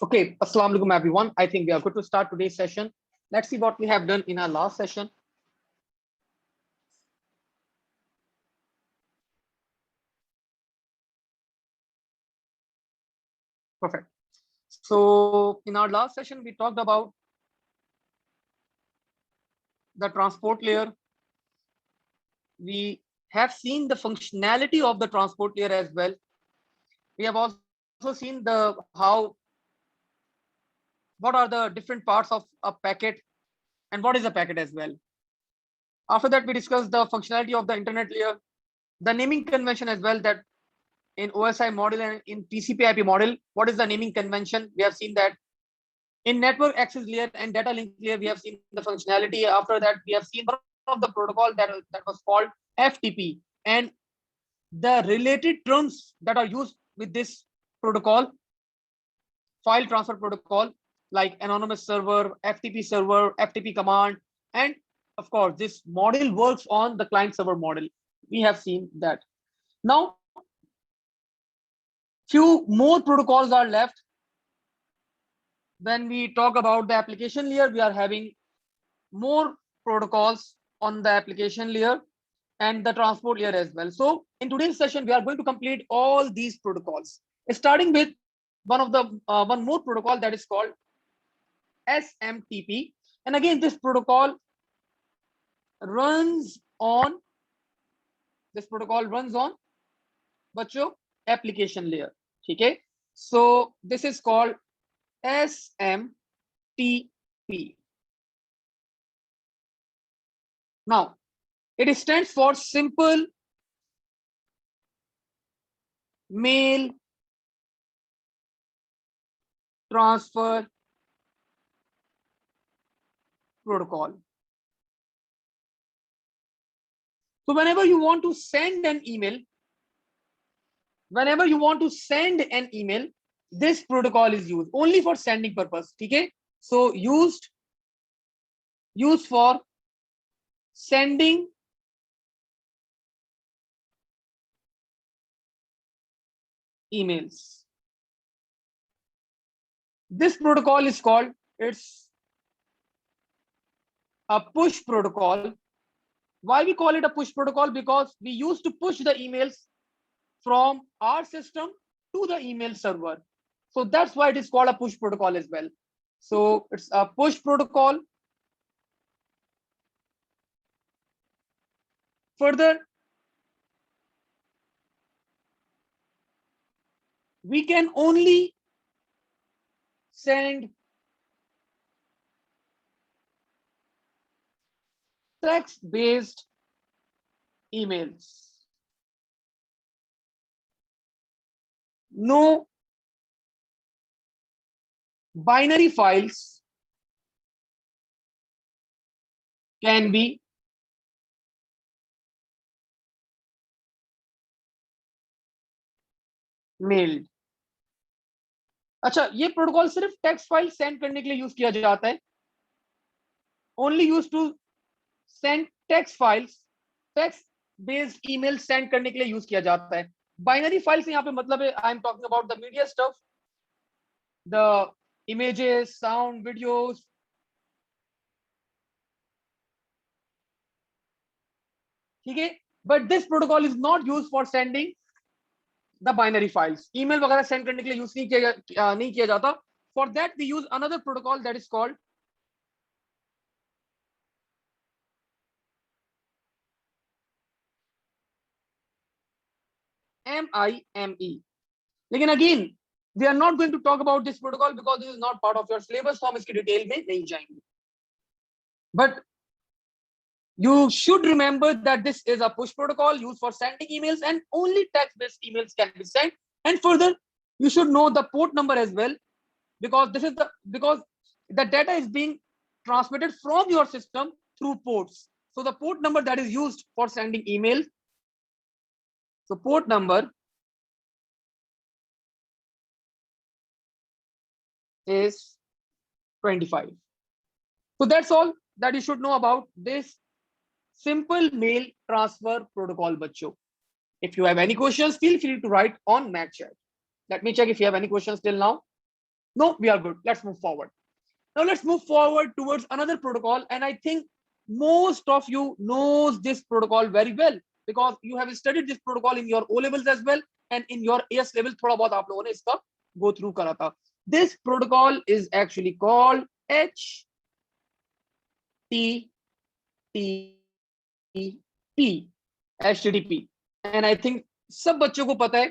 Okay, Assalamu alaikum everyone. I think we are good to start today's session. Let's see what we have done in our last session. Perfect. So in our last session, we talked about the transport layer. We have seen the functionality of the transport layer as well. We have also seen the how what are the different parts of a packet and what is a packet as well. After that, we discussed the functionality of the internet layer, the naming convention as well, that in OSI model and in TCP/IP model, what is the naming convention? We have seen that in network access layer and data link layer, we have seen the functionality. After that, we have seen one of the protocol that was called FTP, and the related terms that are used with this protocol, file transfer protocol, like anonymous server, FTP command, and of course, this model works on the client server model. We have seen that. Now, few more protocols are left. When we talk about the application layer, we are having more protocols on the application layer and the transport layer as well. So in today's session, we are going to complete all these protocols, starting with one more protocol that is called SMTP. And again, this protocol runs on बच्चों application layer. ठीक है? So this is called SMTP. Now, it stands for Simple Mail Transfer Protocol. So whenever you want to send an email, this protocol is used only for sending purpose. Okay, so used for sending emails. This protocol is called, it's a push protocol. Why we call it a push protocol? Because we used to push the emails from our system to the email server. So that's why it is called a push protocol as well. So it's a push protocol. Further, we can only send text-based emails. No binary files can be mailed. अच्छा, ये protocol सिर्फ text file send करने के लिए use किया जाता है. Only use to send text files, text based email send करने के लिए यूज किया जाता है. बाइनरी फाइल्स यहाँ पे मतलब है, I am talking about the media stuff, the images, sound, videos. ठीक है, but this protocol is not used for sending the binary files. email वगैरह सेंड करने के लिए यूज नहीं किया जाता. For that we use another protocol that is called MIME. लेकिन again we are not going to talk about this protocol because this is not part of your syllabus, तो हम इसकी डिटेल में नहीं जाएंगे. But you should remember that this is a push protocol used for sending emails and only text-based emails can be sent. And further, you should know the port number as well, because because the data is being transmitted from your system through ports. So the port number that is used for sending email, so port number is 25. So that's all that you should know about this simple mail transfer protocol, bachcho. If you have any questions, feel free to write on Mac chat. Let me check if you have any questions till now. No, we are good. Let's move forward. Now let's move forward towards another protocol, and I think most of you knows this protocol very well because you have studied this protocol in your O levels as well and in your AS level. थोड़ा बहुत आप लोगों ने इसका go through करा था. This protocol is actually called HTTP. HTTP. And I think सब बच्चों को पता है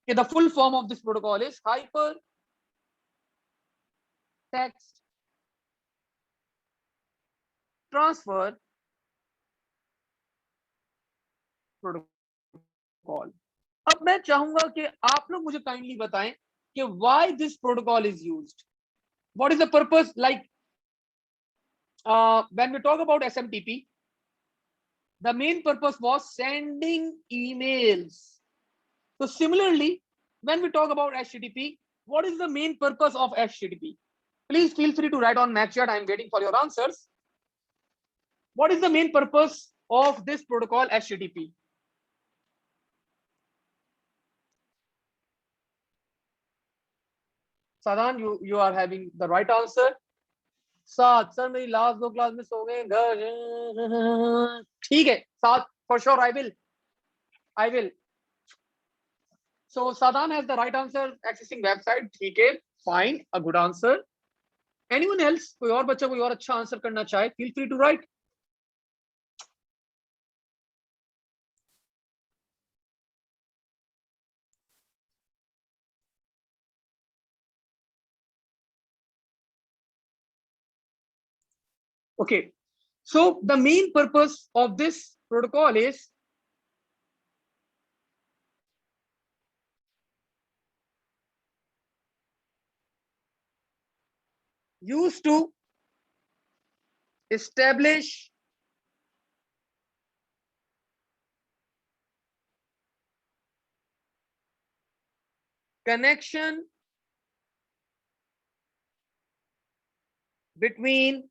कि the full form of this protocol is Hyper Text Transfer Protocol. अब मैं चाहूंगा कि आप लोग मुझे काइंडली बताएं कि why this protocol is used. What is the purpose? Like when we talk about SMTP, the main purpose was sending emails. So similarly, when we talk about HTTP, what is the main purpose of HTTP? Please feel free to write on Maxchat. I am waiting for your answers. What is the main purpose of this protocol HTTP? Sadan, you are having the right answer. सात sir मेरी last दो class में सो गए घर ठीक है सात for sure I will so Sadan has the right answer accessing website ठीक है fine a good answer anyone else कोई और बच्चा कोई और अच्छा आंसर करना चाहे feel free to write okay so the main purpose of this protocol is used to establish connection between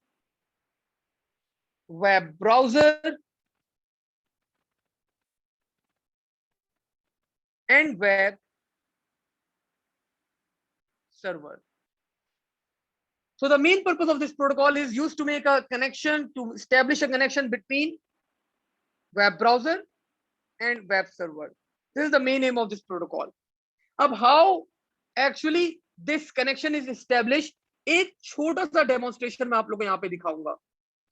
web browser and web server. So the main purpose of this protocol is used to make a connection, to establish a connection between web browser and web server. This is the main aim of this protocol. अब how actually this connection is established, एक छोटा सा demonstration मैं आप लोगों को यहाँ पे दिखाऊंगा,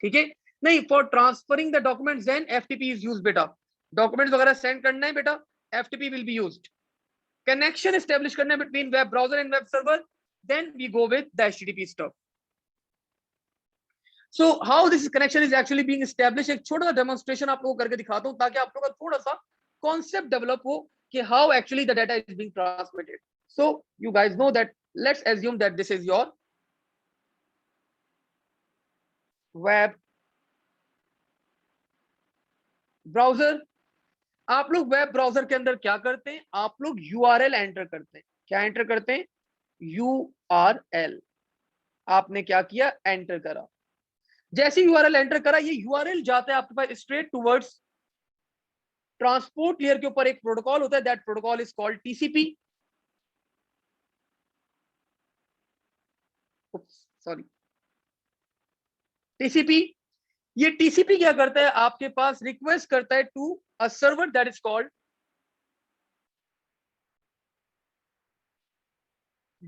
ठीक है? नहीं, for transferring the documents then FTP is used बेटा. Documents वगैरह send करना है बेटा, FTP will be used. Connection establish करना है between web browser and web server, then we go with the HTTP stuff. So how this connection is actually being established, एक छोटा सा demonstration आप लोगों को करके दिखाता हूँ ताकि आप लोगों का थोड़ा सा concept develop हो कि how actually the data is being transmitted. So you guys know that let's assume that this is your web browser. आप लोग वेब ब्राउजर के अंदर क्या करते हैं, आप लोग URL एंटर करते हैं. क्या एंटर करते हैं? URL. आपने क्या किया? एंटर करा. जैसे URL एंटर करा, ये URL जाता है आपके पास स्ट्रेट टुवर्ड्स ट्रांसपोर्ट लेयर के ऊपर एक प्रोटोकॉल होता है, that protocol is called TCP. Sorry, TCP. ये TCP क्या करता है, आपके पास रिक्वेस्ट करता है to a server that is called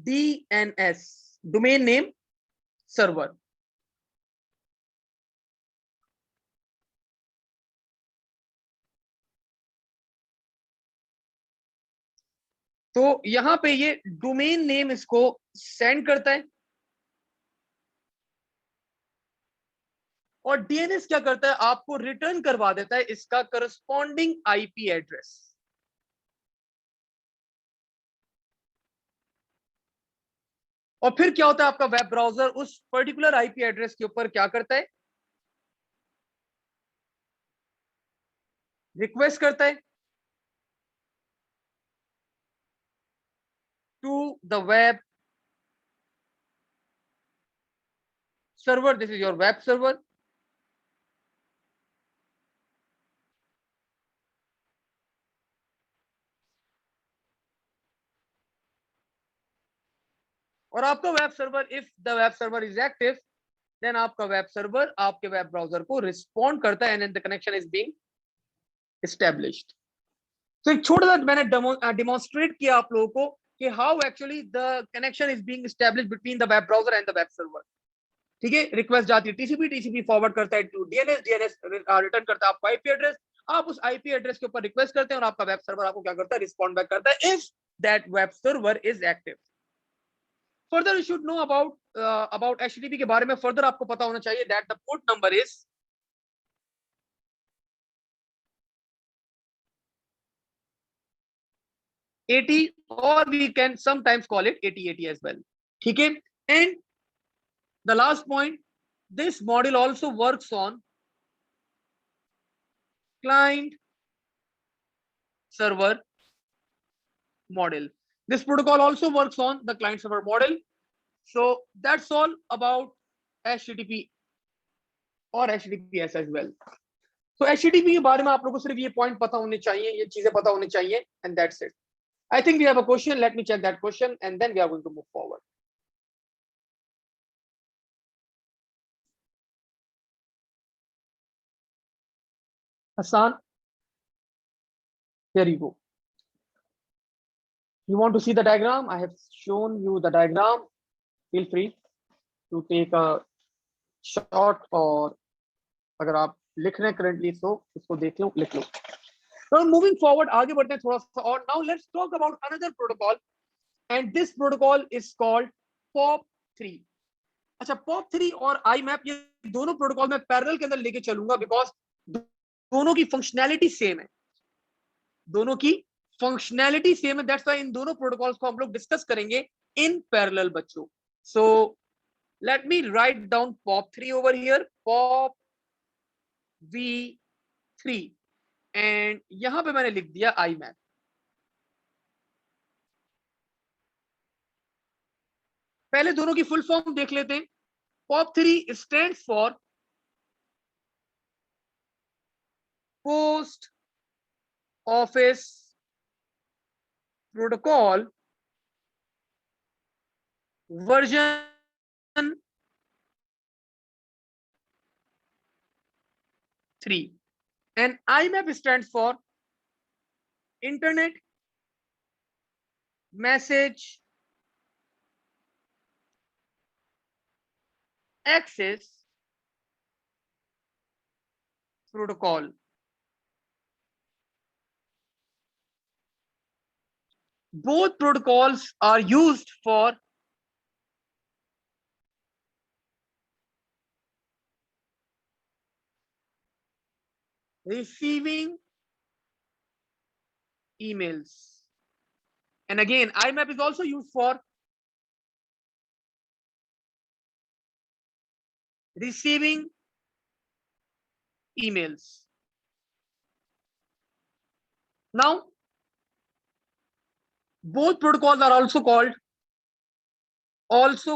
DNS, domain name server. तो यहां पे ये डोमेन नेम इसको सेंड करता है और DNS क्या करता है, आपको रिटर्न करवा देता है इसका करस्पॉन्डिंग IP एड्रेस. और फिर क्या होता है, आपका वेब ब्राउजर उस पर्टिकुलर IP एड्रेस के ऊपर क्या करता है, रिक्वेस्ट करता है to the web server. This is your web server. और आपका web server, if the web server is active, then आपका वेब सर्वर आपके वेब ब्राउजर को रिस्पॉन्ड करता है and the connection is being established. तो एक छोटा सा मैंने डेमोन्स्ट्रेट किया आप लोगों को कि how actually the connection is being established between the web browser and the web server. ठीक है, रिक्वेस्ट जाती है टीसीपी, टीसीपी फॉरवर्ड करता है टू डीएनएस, डीएनएस रिटर्न करता है आपको आईपी एड्रेस, आप उस आईपी एड्रेस के ऊपर रिक्वेस्ट करते हैं और आपका वेब सर्वर आपको क्या करता है, रिस्पॉन्ड बैक करता है if that web server is active. Further you should know about HTTP के बारे में फर्दर आपको पता होना चाहिए that the port number is 80 or we can sometimes call it 8080 as well. ठीक है, and the last point, this module also works on client server model. This protocol also works on the client server model. So that's all about HTTP और HTTPS as well. So HTTP के बारे में आप लोगों को सिर्फ ये point पता होने चाहिए, ये चीजें पता होनी चाहिए, and that's it. I think we have a question. Let me check that question and then we are going to move forward. Hassan, here you go. You want to see the diagram? I have shown you the diagram. Feel free to take a shot or अगर आप लिख रहे हैं currently तो इसको देख लो, लिख लो. Now moving forward, आगे बढ़ते हैं थोड़ा सा और. Now let's talk about another protocol and this protocol is called POP3. अच्छा, POP3 और IMAP ये दोनों प्रोटोकॉल मैं पैरेलल के अंदर लेके चलूंगा बिकॉज दोनों की फंक्शनैलिटी सेम है, दोनों की फंक्शनैलिटी सेम है, दैट्स व्हाई इन दोनों प्रोटोकॉल्स को हम लोग डिस्कस करेंगे इन पैरेलल बच्चों. सो let me write down POP3 over here, POP3 and यहां पे मैंने लिख दिया IMAP. पहले दोनों की फुल फॉर्म देख लेते हैं. POP3 stands for post office protocol version 3 and IMAP stands for Internet Message Access Protocol. Both protocols are used for receiving emails. And again, IMAP is also used for receiving emails. Now, both protocols are also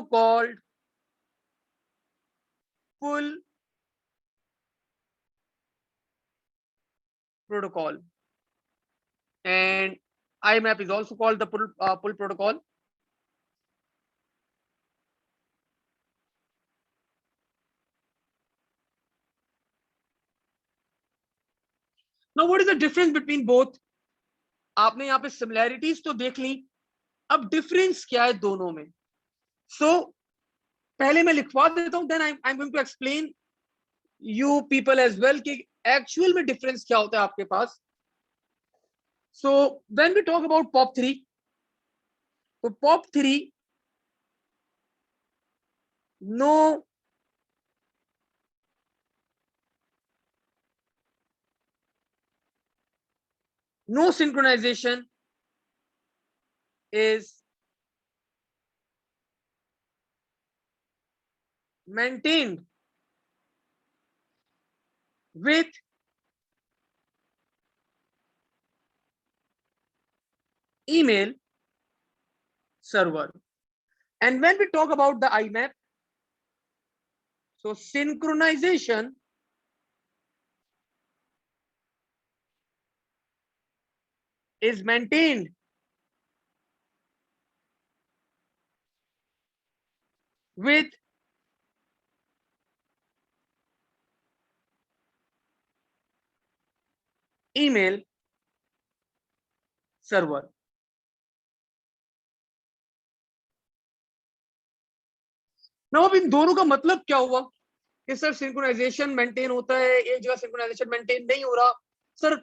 called full protocol, and IMAP is also called the pull protocol. Now, what is the difference between both? आपने यहाँ पे similarities तो देख ली, अब difference क्या है दोनों में. पहले मैं लिखवा देता हूं, then I am going to explain you people as well कि एक्चुअल में डिफरेंस क्या होता है आपके पास. So when we talk about POP3, तो POP3 no synchronization is maintained with email server. And when we talk about the IMAP, so synchronization is maintained with email server. ना अब इन दोनों का मतलब क्या हुआ कि सर सिंक्रोनाइजेशन मेंटेन होता है, एक जगह सिंक्रोनाइजेशन मेंटेन नहीं हो रहा sir,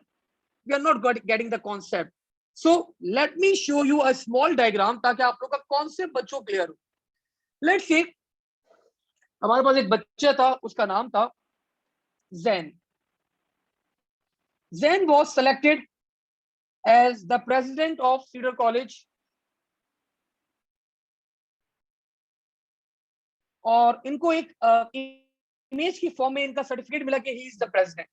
we are not getting the concept. So let me show you a small diagram ताकि आप लोग का कॉन्सेप्ट बच्चों क्लियर हो. लेट्स से हमारे पास एक बच्चा था, उसका नाम था Jain. Jain was selected as the president of Cedar college, और इनको एक इमेज की फॉर्म में इनका सर्टिफिकेट मिला कि he is the president.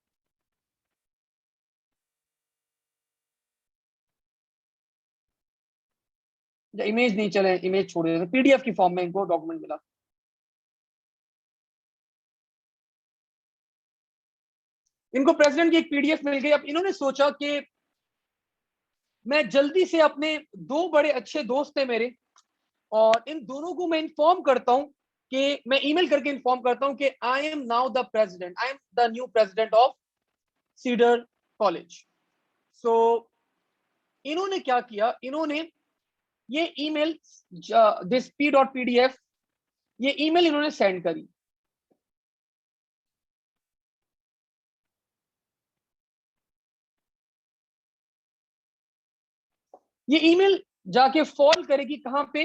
Image नहीं चले, इमेज छोड़ देते, पीडीएफ की फॉर्म में इनको डॉक्यूमेंट मिला. इनको प्रेसिडेंट की एक पीडीएफ मिल गई. अब इन्होंने सोचा कि मैं जल्दी से अपने दो बड़े अच्छे दोस्त थे मेरे, और इन दोनों को मैं इन्फॉर्म करता हूं कि मैं ईमेल करके इन्फॉर्म करता हूं कि I am now the president, I am the new president of Cedar College. So इन्होंने क्या किया, इन्होंने ये ईमेल दिस p.pdf ये ईमेल इन्होंने सेंड करी. ये ईमेल जाके फॉल करेगी कहां पे,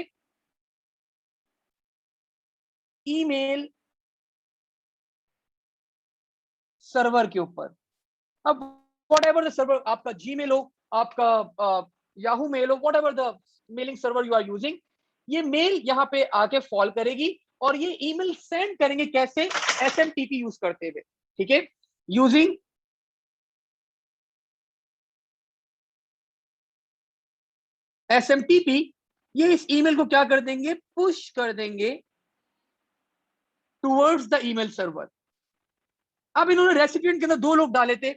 ईमेल सर्वर के ऊपर. अब वॉट एवर द सर्वर, आपका जीमेल हो, आपका याहू मेल हो, whatever the mailing server you are using, ये मेल यहाँ पे आके फॉल करेगी और ये ईमेल सेंड करेंगे कैसे, एसएमटीपी यूज करते हुए. ठीक है, यूजिंग एसएमटीपी ये इस ईमेल को क्या कर देंगे, पुश कर देंगे टुवर्ड्स द ईमेल सर्वर. अब इन्होंने रेसिपिएंट के अंदर दो लोग डाले थे.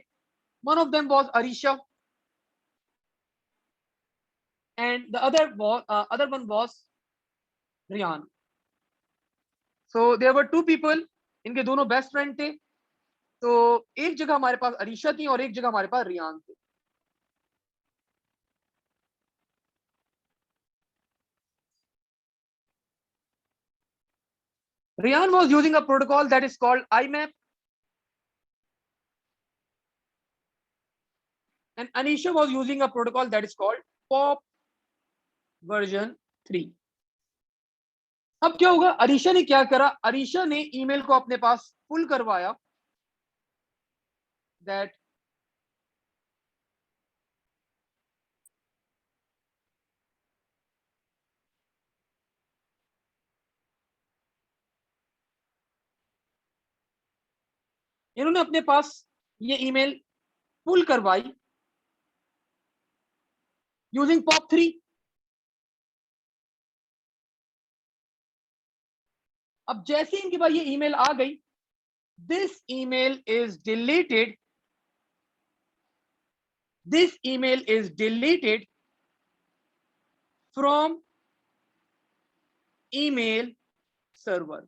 One of them was Arisha and the other one was Riyan. So there were two people, इनके दोनों बेस्ट फ्रेंड थे. तो एक जगह हमारे पास अरीशा थी और एक जगह हमारे पास रियान थे. Riyan was using a protocol that is called IMAP, and Anisha was using a protocol that is called POP version 3. अब क्या होगा, अरीशा ने क्या करा, अरीशा ने ईमेल को अपने पास पुल करवाया, दैट इन्होंने अपने पास ये ईमेल पुल करवाई यूजिंग POP3. अब जैसे इनके पास ये ईमेल आ गई, this email is deleted, this email is deleted from email server.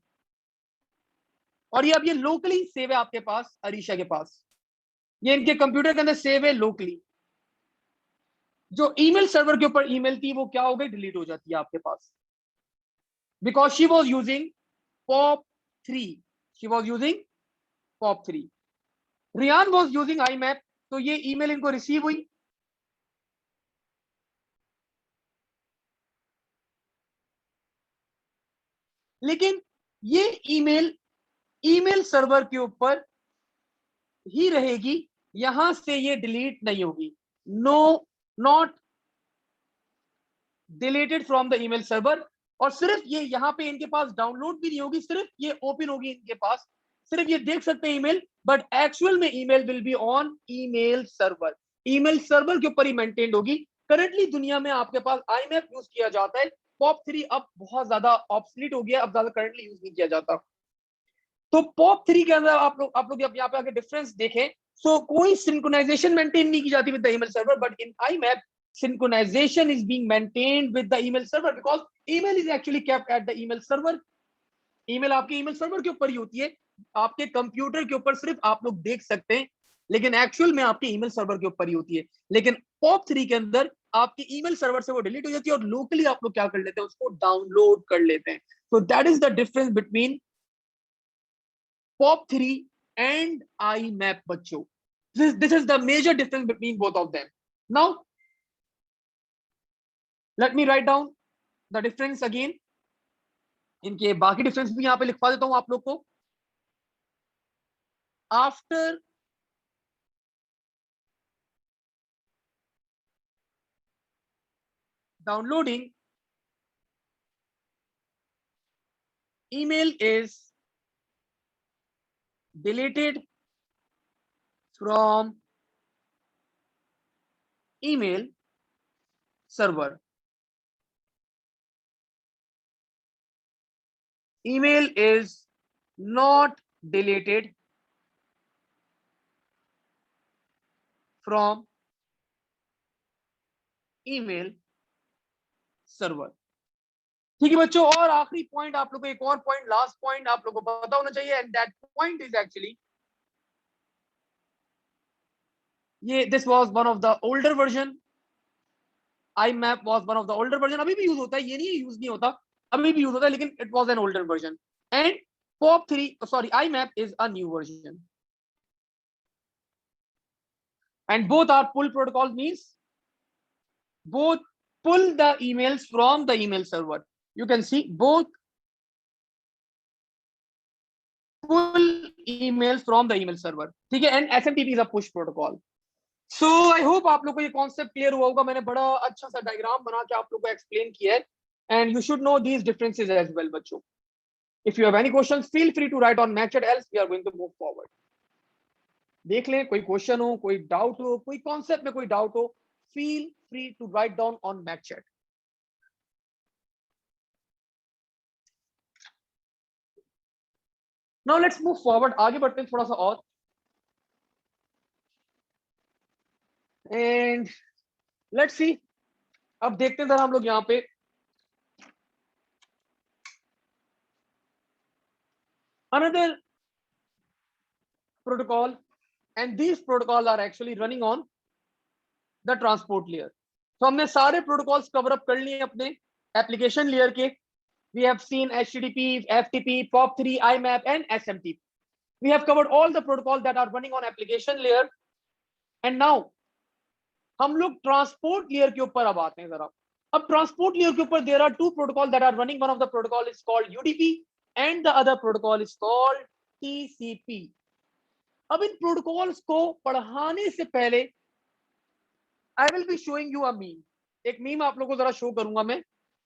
और ये अब ये लोकली सेव है आपके पास, अरीशा के पास, ये इनके कंप्यूटर के अंदर सेव है लोकली. जो ईमेल सर्वर के ऊपर ईमेल थी वो क्या हो गई, डिलीट हो जाती है आपके पास, because she was using POP3. She was using POP3. Ryan was using IMAP. तो ये ईमेल इनको रिसीव हुई, लेकिन ये ईमेल ईमेल सर्वर के ऊपर ही रहेगी, यहां से ये डिलीट नहीं होगी. No, not deleted from the email server. और सिर्फ ये यहाँ पे इनके पास डाउनलोड भी नहीं होगी, सिर्फ ये ओपन होगी इनके पास, सिर्फ ये देख सकते हैं ईमेल, बट एक्चुअल में email will be on email server. Email server के ऊपर ही मेंटेन होगी. करंटली दुनिया में आपके पास IMAP यूज किया जाता है. POP3 अब बहुत ज्यादा ऑब्सोलीट हो गया, अब ज्यादा करंटली यूज नहीं किया जाता. तो POP3 के अंदर आप लोग यहाँ पे आके डिफरेंस देखें. सो कोई सिंक्रोनाइजेशन मेंटेन नहीं की जाती with the email server, but in IMAP synchronization is being maintained with the email server because email is actually kept at the email server. Email आपके ईमेल सर्वर के ऊपर ही होती है, आपके कंप्यूटर के ऊपर सिर्फ आप लोग देख सकते हैं, लेकिन एक्चुअल में आपके ईमेल सर्वर के ऊपर ही होती है। लेकिन POP3 के अंदर आपके ईमेल सर्वर से वो डिलीट हो जाती है और लोकली आप लोग क्या कर लेते हैं, उसको डाउनलोड कर लेते हैं। So that is the difference between POP3 and IMAP बच्चों। This is the major difference between both of them. Now let me write down the difference again. इनके बाकी डिफरेंस भी यहाँ पे लिखवा देता हूं आप लोग को। After downloading, email is deleted from email server. Email is not deleted from email server. ठीक है बच्चों, और आखिरी पॉइंट आप लोगों को, एक और पॉइंट, लास्ट पॉइंट आप लोगों को पता होना चाहिए, and that point is actually ये this was one of the older version. IMAP was one of the older version, अभी भी यूज होता है, ये नहीं यूज नहीं होता, अभी भी यूज होता है, लेकिन it was an older version. And POP3, sorry, IMAP is a new version, and both are pull protocol, means both pull the emails from the email server. You can see both pull emails from the email server, ठीक है, and SMTP is a push protocol. So I hope आप लोग को ये concept clear हुआ होगा, मैंने बड़ा अच्छा सा डायग्राम बना के आप लोग को एक्सप्लेन किया है, and you should know these differences as well बच्चों. If you have any questions, feel free to write on Matchet, else we are going to move forward. देख लें, कोई क्वेश्चन हो, कोई डाउट हो, कोई कॉन्सेप्ट में कोई डाउट हो, feel free to write down on Matchet. Now let's move forward, आगे बढ़ते हैं थोड़ा सा और, एंड लेट्स सी, अब देखते हैं जरा हम लोग यहाँ पे another protocol, and these protocols are actually running on the transport layer. तो हमने सारे प्रोटोकॉल्स कवर अप कर लिए अपने एप्लीकेशन लेयर के। We have seen HTTP, FTP, POP3, IMAP and SMTP. We have covered all the protocols that are running on application layer. And now हम लोग transport layer के ऊपर अब आते हैं जरा। अब ट्रांसपोर्ट लेयर के ऊपर there are two protocols that are running. One of the protocol is called UDP and the other protocol is called TCP. अब इन प्रोटोकॉल्स को पढ़ाने से पहले आई will be showing you a meme. एक मीम आप लोगों को जरा शो करूंगा मैं,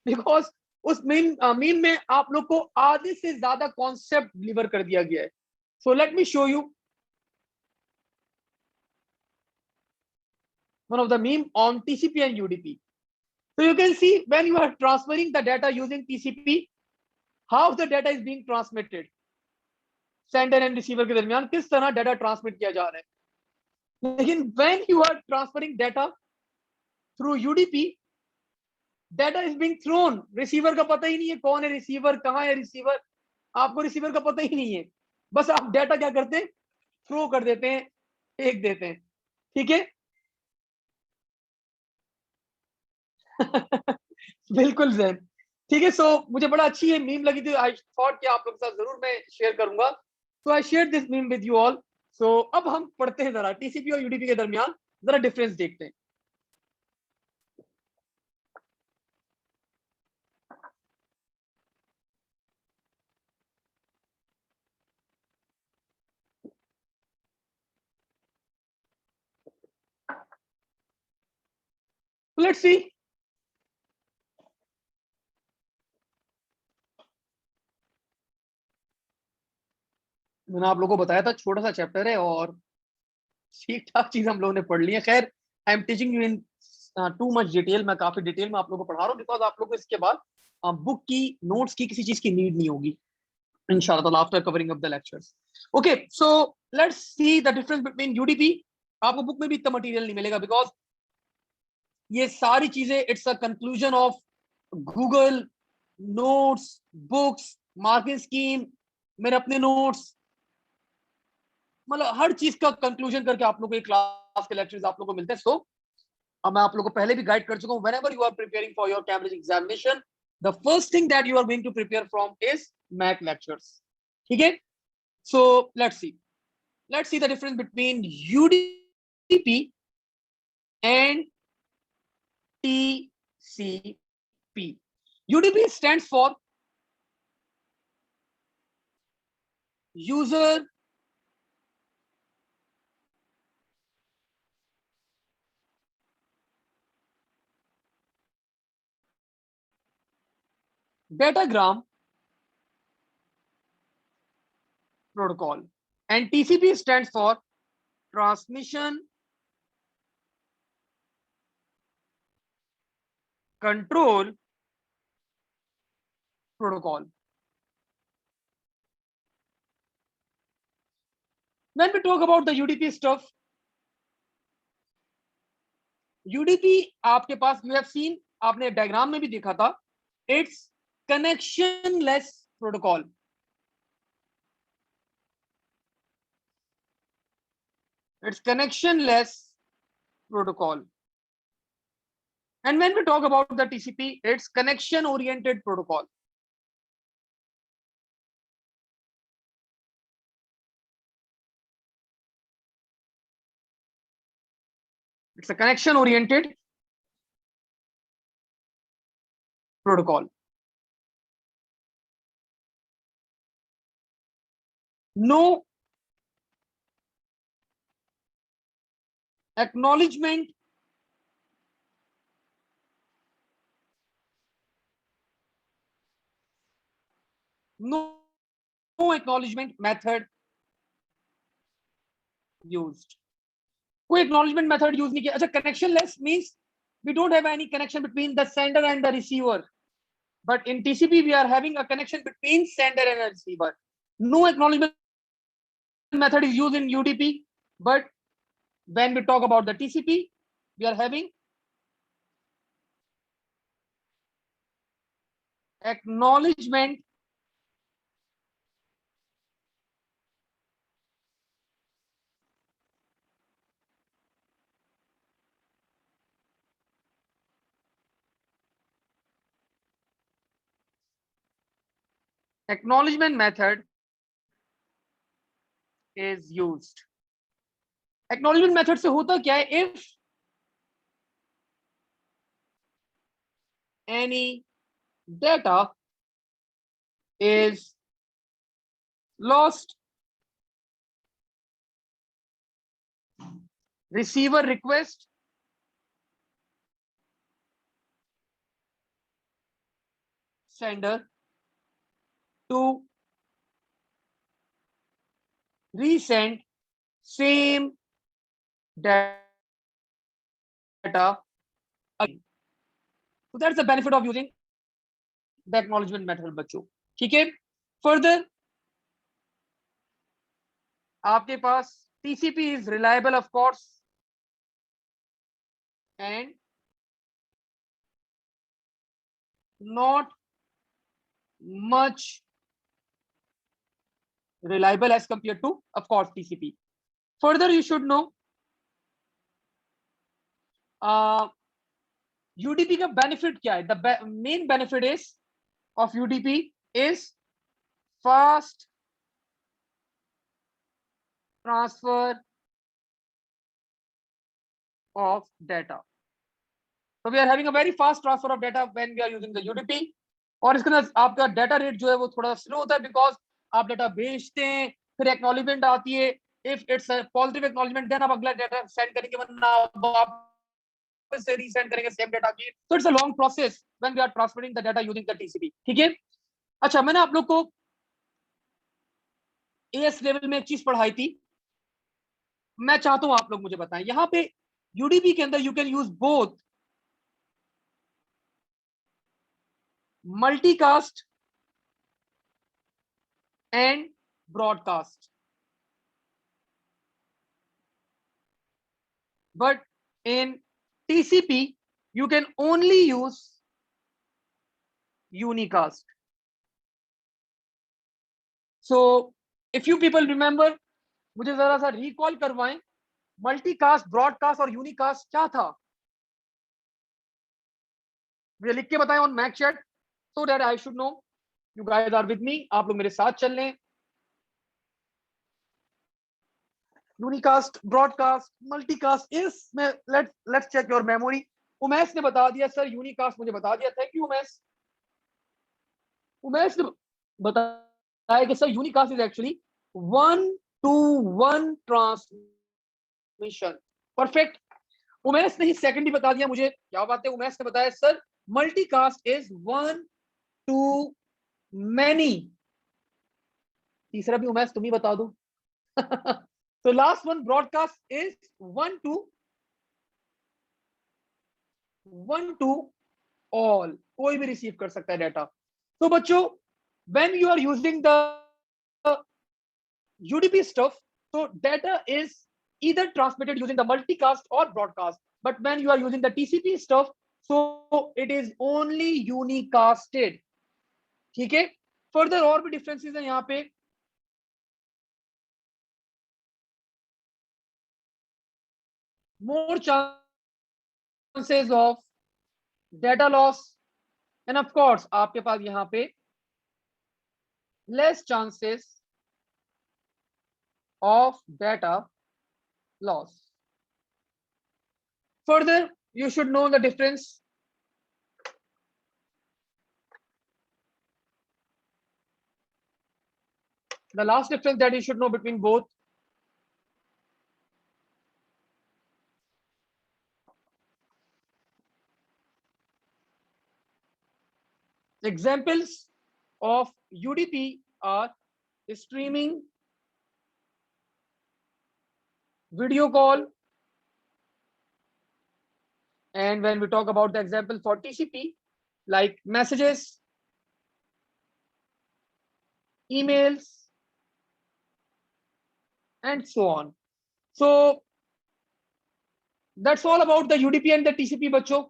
बिकॉज उस मीम में आप लोग को आधे से ज्यादा कॉन्सेप्ट डिलीवर कर दिया गया है। सो let me show you one of the meme on TCP and UDP. So you can see when you are transferring the data using TCP, how the data is being transmitted. Sender and receiver के दरमियान किस तरह data transmit किया जा रहा है। लेकिन when you are transferring data through UDP, data is being thrown, receiver का पता ही नहीं है कौन है रिसीवर, कहाँ है रिसीवर, आपको रिसीवर का पता ही नहीं है, बस आप डाटा क्या करते हैं, थ्रो कर देते हैं, फेंक देते हैं, ठीक है। बिल्कुल जैन, ठीक है। सो मुझे बड़ा अच्छी ये मीम लगी थी, आई थॉट कि आप लोगों के साथ जरूर मैं शेयर करूंगा, so I share this meme with you all. So अब हम पढ़ते हैं, जरा टीसीपी और यूडीपी के दरमियान जरा डिफरेंस देखते हैं। लेट्स सी, मैंने आप लोगों को बताया था छोटा सा चैप्टर है और ठीक ठाक चीज हम लोगों ने पढ़ ली है। खैर I am teaching you in too much detail, मैं काफी डिटेल में आप लोगों को पढ़ा रहा हूँ, बिकॉज आप लोगों को इसके बाद बुक की, नोट्स की, किसी चीज की नीड नहीं होगी इंशाल्लाह after covering up the lectures. Okay, so let's see the difference between UDP. आपको बुक में भी इतना मटेरियल नहीं मिलेगा, बिकॉज ये सारी चीजें it's a conclusion of Google notes, books, marking scheme, मेरे अपने नोट्स, मतलब हर चीज का कंक्लूजन करके आप लोगों को क्लास के लेक्चर्स आप लोगों को मिलते हैं। सो अब मैं आप लोगों को पहले भी गाइड कर चुका हूं, whenever you are preparing for your Cambridge examination, the first thing that you are going to prepare from is math lectures. ठीक है? So let's see the difference between UDP and TCP. UDP stands for user datagram protocol, and TCP stands for transmission control protocol. When we talk about the UDP stuff, UDP आपके पास, you have seen, आपने diagram में भी देखा था, it's connectionless protocol. It's connectionless protocol. And when we talk about the TCP, it's connection oriented protocol. It's a connection oriented protocol. No acknowledgement no acknowledgement method used. कोई acknowledgement method use नहीं किया. अच्छा, connectionless means we don't have any connection between the sender and the receiver. But in TCP, we are having a connection between sender and a receiver. No acknowledgement method is used in UDP, but when we talk about the TCP, we are having acknowledgement method is used. Acknowledgement method से होता क्या है? If any data is lost, receiver request sender to resend same data again. So that's the benefit of using the acknowledgement method, बच्चों. ठीक है? Further, आपके पास TCP is reliable, of course, and not much reliable as compared to, of course, TCP. Further, you should know UDP का benefit क्या है? The main benefit is of UDP is fast transfer of data. So we are having a very fast transfer of data when we are using the UDP. और इसके अंदर आपका data rate जो है वो थोड़ा स्लो होता है, बिकॉज आप डाटा भेजते हैं, फिर एक्नॉलेजमेंट आती है. If it's positive acknowledgement then आप अगला डाटा सेंड करेंगे, वरना आप से रीसेंड करेंगे सेम डाटा की. तो it's a long process when we are transferring the data using the TCP. ठीक है? अच्छा, मैंने आप लोग को एएस लेवल में एक चीज पढ़ाई थी, मैं चाहता हूं आप लोग मुझे बताएं. यहाँ पे यूडीपी के अंदर you can use both multicast and broadcast, but in TCP you can only use unicast. So if you people remember, मुझे जरा सा रिकॉल करवाएं, मल्टीकास्ट, ब्रॉडकास्ट और यूनिकास्ट क्या था? मुझे लिख के बताएं on Mac chat, so that I should know you guys are with me, आप लोग मेरे साथ चल लें। Unicast, broadcast, multicast is, let's check your memory. Umesh ने बता दिया सर, यूनिकास्ट मुझे बता दिया, थैंक यू उमेश। उमेश ने बताया कि sir unicast is actually one two one transmission. Perfect. Umesh ने ही सेकंड ही बता दिया मुझे, क्या बात है। उमेश ने बताया sir multicast is one two many. तीसरा भी उमेश तुम ही बता दो। तो last one, broadcast is one two all, कोई भी रिसीव कर सकता है डाटा। तो बच्चों, when you are using the UDP stuff, so data is either transmitted using the multicast or broadcast. But when you are using the TCP stuff, so it is only unicasted. ठीक है। Further और भी differences हैं यहाँ पे। more chances of data loss, and of course आपके पास यहाँ पे less chances of data loss. Further, you should know the difference. The last difference that you should know between both. Examples of UDP are streaming, video call, and when we talk about the example for TCP, like messages, emails, and so on. So that's all about the UDP and the TCP, बच्चों.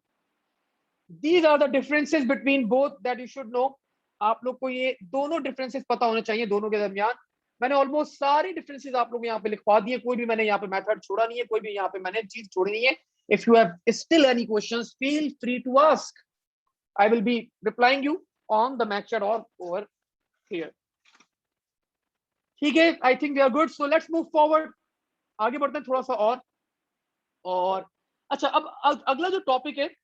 These are the differences between both that you should know. आप लोग को ये दोनों differences पता होने चाहिए दोनों के दरमियान। मैंने ऑलमोस्ट सारे डिफरेंसेस आप लोग यहाँ पे लिखवा दिए, कोई भी मैंने यहाँ पे मेथड छोड़ा नहीं है, कोई भी यहाँ पे मैंने चीज छोड़ी नहीं है। If you have still any questions, feel free to ask, I will be replying you on the Mac chat और ओवर हियर। ठीक है, I think we are good, so let's move forward. आगे बढ़ते हैं थोड़ा सा और अच्छा, अब अगला जो टॉपिक है,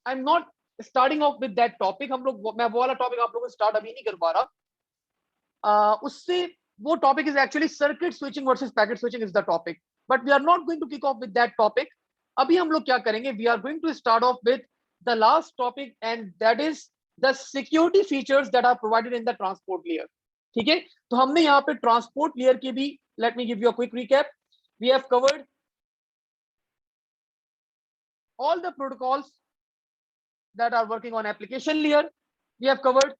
I am not starting of with that topic. हम लोग, मैं वो वाला टॉपिक आप लोगों को स्टार्ट अभी नहीं कर पा रहा। उससे वो topic is actually circuit switching versus packet switching is the topic, but we are not going to kick off with that topic. अभी हम लोग क्या करेंगे, we are going to start off with the last topic, and that is the security features that are provided in the transport layer. ठीक है, तो हमने यहाँ पे ट्रांसपोर्ट लेयर की भी, let me give you a quick recap. We have covered all the protocols that are working on application layer. We have covered,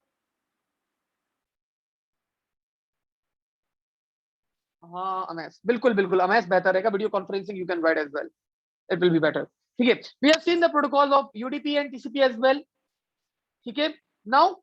हाँ अमेश, बिल्कुल बिल्कुल अमेश, बेहतर रहेगा video conferencing, you can write as well, it will be better. ठीक है, we have seen the protocols of UDP and TCP as well. ठीक है, now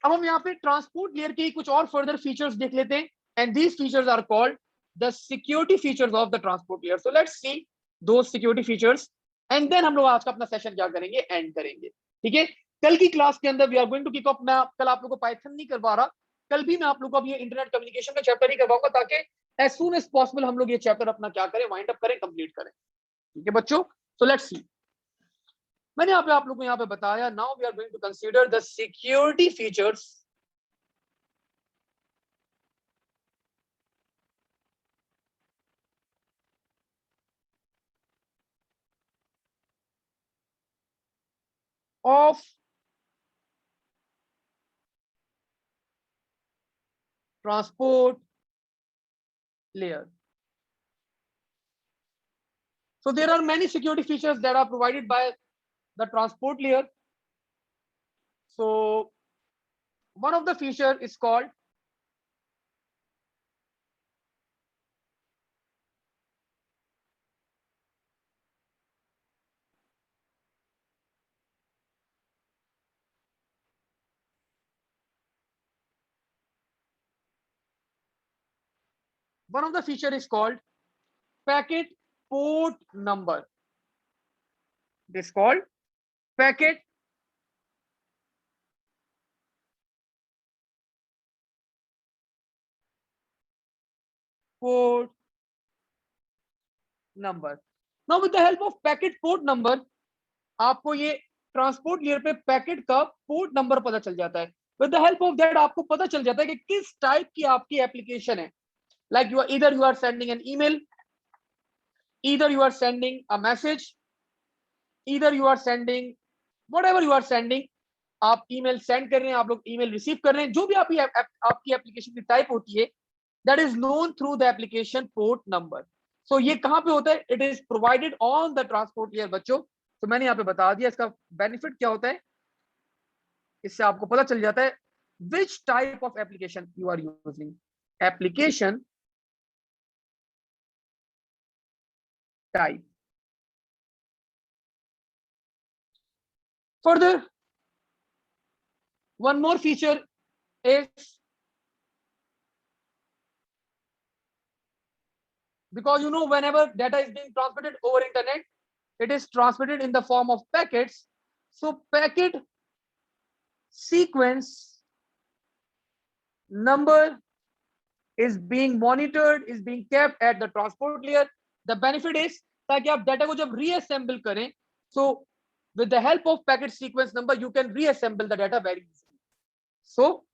अब हम यहाँ पे ट्रांसपोर्ट लेयर के कुछ और फर्दर फीचर्स देख लेते हैं, and these features are called the security features of the transport layer. So let's see दो सिक्योरिटी फीचर्स, एंड देन हम लोग आज का अपना सेशन क्या करेंगे, एंड करेंगे। ठीक है, कल की क्लास के अंदर we are going to kick off, मैं कल आप लोगों को पाइथन नहीं करवा रहा, कल भी मैं आप लोगों को अब ये इंटरनेट कम्युनिकेशन का चैप्टर ही करवाऊंगा, ताकि एज सून एज पॉसिबल हम लोग ये चैप्टर अपना क्या करें, वाइंड अप करें, कंप्लीट करें। ठीक है बच्चों, सो लेट्स सी। मैंने यहाँ पे आप लोग को यहाँ पे बताया, now we are going to consider the security features of transport layer. So there are many security features that are provided by the transport layer. So one of the feature is called one of the feature is called packet port number. This is called packet port number. Now with the help of packet port number, आपको ये transport layer पे packet का port number पता चल जाता है. With the help of that आपको पता चल जाता है कि किस टाइप की आपकी एप्लीकेशन है. Like you are sending an email, either you are sending a message, either you are sending whatever you are sending. आप ईमेल सेंड कर रहे हैं, आप लोग ईमेल रिसीव कर रहे हैं, जो भी आपकी एप्लीकेशन की टाइप होती है, that is known through the application port number. So ये कहां पे होता है? It is provided on the transport layer बच्चों. तो मैंने यहाँ पे बता दिया इसका बेनिफिट क्या होता है. इससे आपको पता चल जाता है which type of application you are using. Application type. Further, one more feature is, because whenever data is being transmitted over internet, it is transmitted in the form of packets. So packet sequence number is being monitored, is being kept at the transport layer. The benefit is ताकि आप data को जब reassemble करें, so with the help of packet sequence number you can reassemble the data very easily. So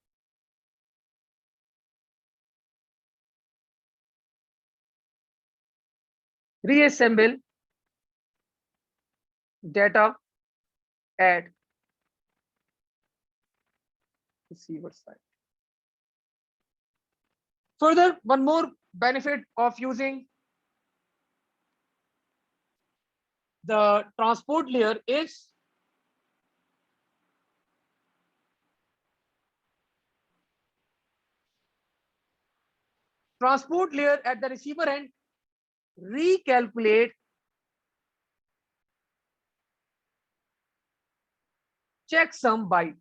reassemble data at receiver side. Further, one more benefit of using the transport layer is transport layer at the receiver end recalculate checksum byte.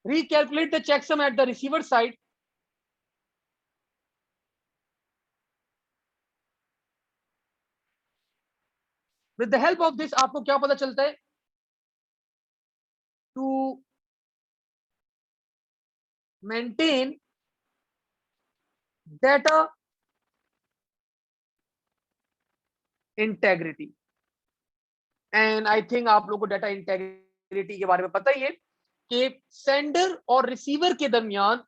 Recalculate the checksum at the receiver side with the help of this. आपको क्या पता चलता है? To maintain data integrity. And I think आप लोगों को data integrity के बारे में पता ही है कि sender और receiver के दरमियान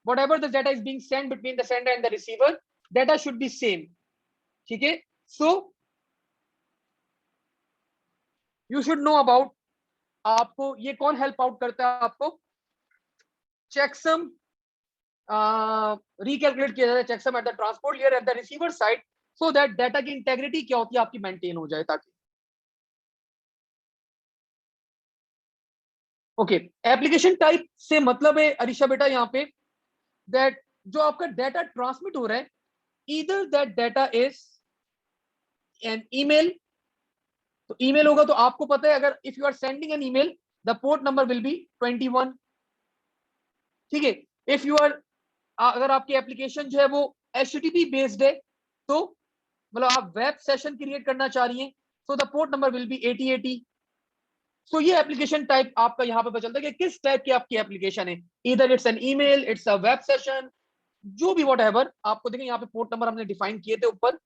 whatever the data is being sent between the sender and the receiver, data should be same. ठीक है? So you should know about, आपको ये कौन हेल्प आउट करता है? आपको चेकसम रिकैलकुलेट किया जाता है, checksum at the transport layer at the receiver side, so that data की इंटेग्रिटी क्या होती है आपकी मेंटेन हो जाए. ताकि ओके, एप्लीकेशन टाइप से मतलब है अरिशा बेटा यहाँ पे दैट जो आपका डाटा ट्रांसमिट हो रहा है, either that data is an email. तो ईमेल होगा तो आपको पता है अगर if you are sending an email the port number will be 21. ठीक है. इफ यू आर, अगर आपकी एप्लीकेशन जो है वो HTTP बेस्ड है, तो मतलब आप वेब सेशन क्रिएट करना चाह रही हैं, so the port number will B 8080. सो ये एप्लीकेशन टाइप आपका यहाँ पे पता चलता है कि किस टाइप की आपकी एप्लीकेशन है. इधर it's an email, it's a web session, जो भी व्हाटएवर. आपको देखें यहाँ पे पोर्ट नंबर हमने डिफाइन किए थे ऊपर.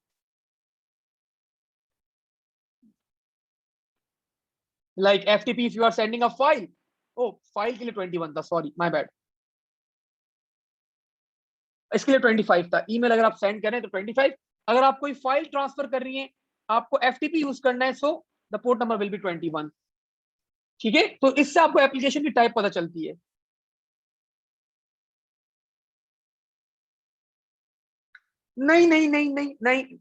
Like FTP if you are sending a file, ओ फाइल के लिए 21 था, सॉरी माय बैड, इसके लिए 25 था. ईमेल अगर आप सेंड करें तो 25. अगर आप कोई फाइल ट्रांसफर कर रही हैं, आपको FTP यूज करना है, so the port number will be 21. ठीक है. तो इससे आपको एप्लीकेशन की टाइप पता चलती है. नहीं नहीं नहीं नहीं नहीं,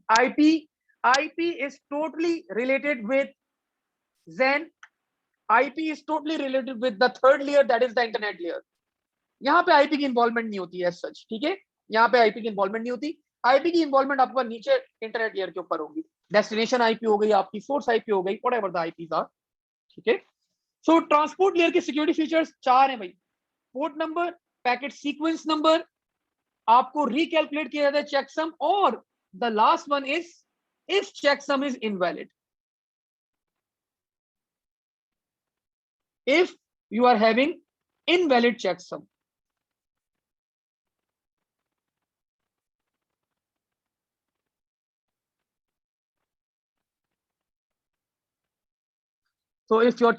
IP is totally related with zen. IP is totally related with the third layer, that is the internet layer. यहाँ पे IP की इन्वॉल्वमेंट नहीं होती है as such. ठीक है. यहाँ पे IP की इन्वॉल्वमेंट नहीं होती. IP की इन्वॉल्वमेंट आपका नीचे इंटरनेट लेयर के ऊपर होगी. डेस्टिनेशन IP हो गई, आपकी सोर्स IP हो गई, व्हाटएवर द IPs आर. ठीक है. सो ट्रांसपोर्ट लेयर के सिक्योरिटी फीचर्स 4 हैं भाई. Port number, packet sequence number, आपको रिकैलकुलेट किया जाता है चेकसम, और the last one is if checksum is invalid. If you are having invalid checksum. So if your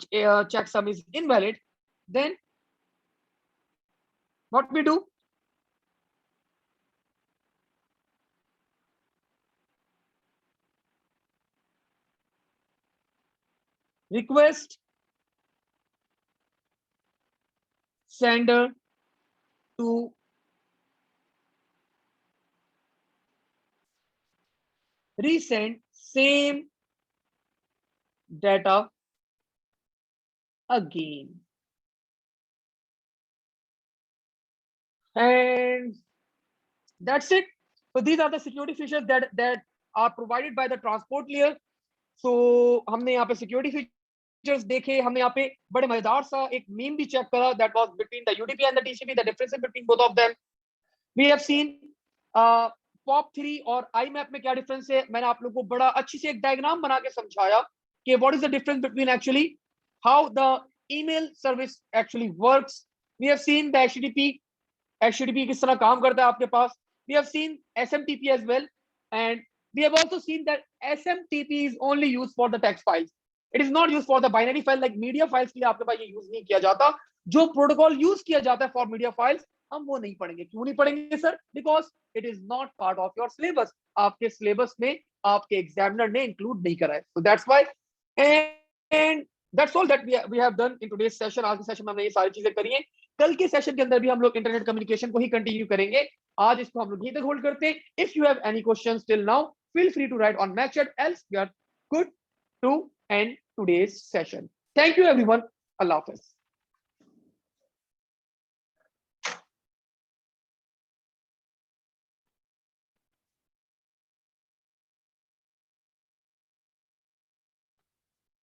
checksum is invalid, then what we do? Request sender to resend same data again. And that's it. So these are the security features that are provided by the transport layer. So हमने यहाँ पे security features देखे, हमने यहाँ पे बड़े मजेदार सा एक मीम भी चेक करा, that was between the UDP and the TCP, the differences between both of them. We have seen POP3 और IMAP में क्या डिफरेंस है. मैंने आप लोगों को बड़ा अच्छी से एक डायग्राम बना के समझाया कि what is the difference between actually how the email service actually works. We have seen the HTTP किस तरह काम करता है आपके पास. We have seen SMTP as well, and we have also seen that SMTP is only used for the text files. It is not used for the binary file, like media files के लिए आपके पास ये use नहीं किया जाता. जो protocol use किया जाता है फॉर मीडिया फाइल्स, हम वो नहीं पढ़ेंगे. क्यों नहीं पढ़ेंगे sir? Because it is not part of your syllabus. आपके सिलेबस में आपके एग्जामिनर ने इंक्लूड नहीं करा है. So that's why, and that's all that we have done in today's session. आज के सेशन में हमने ये सारी चीजें करी हैं. कल के सेशन के अंदर भी हम लोग इंटरनेट कम्युनिकेशन को ही कंटिन्यू करेंगे. आज इसको हम लोग यहीं तक होल्ड करते हैं. If you have any questions till now, feel free to write on MathChat, else we are good to end today's session. Thank you everyone. Allah Hafiz.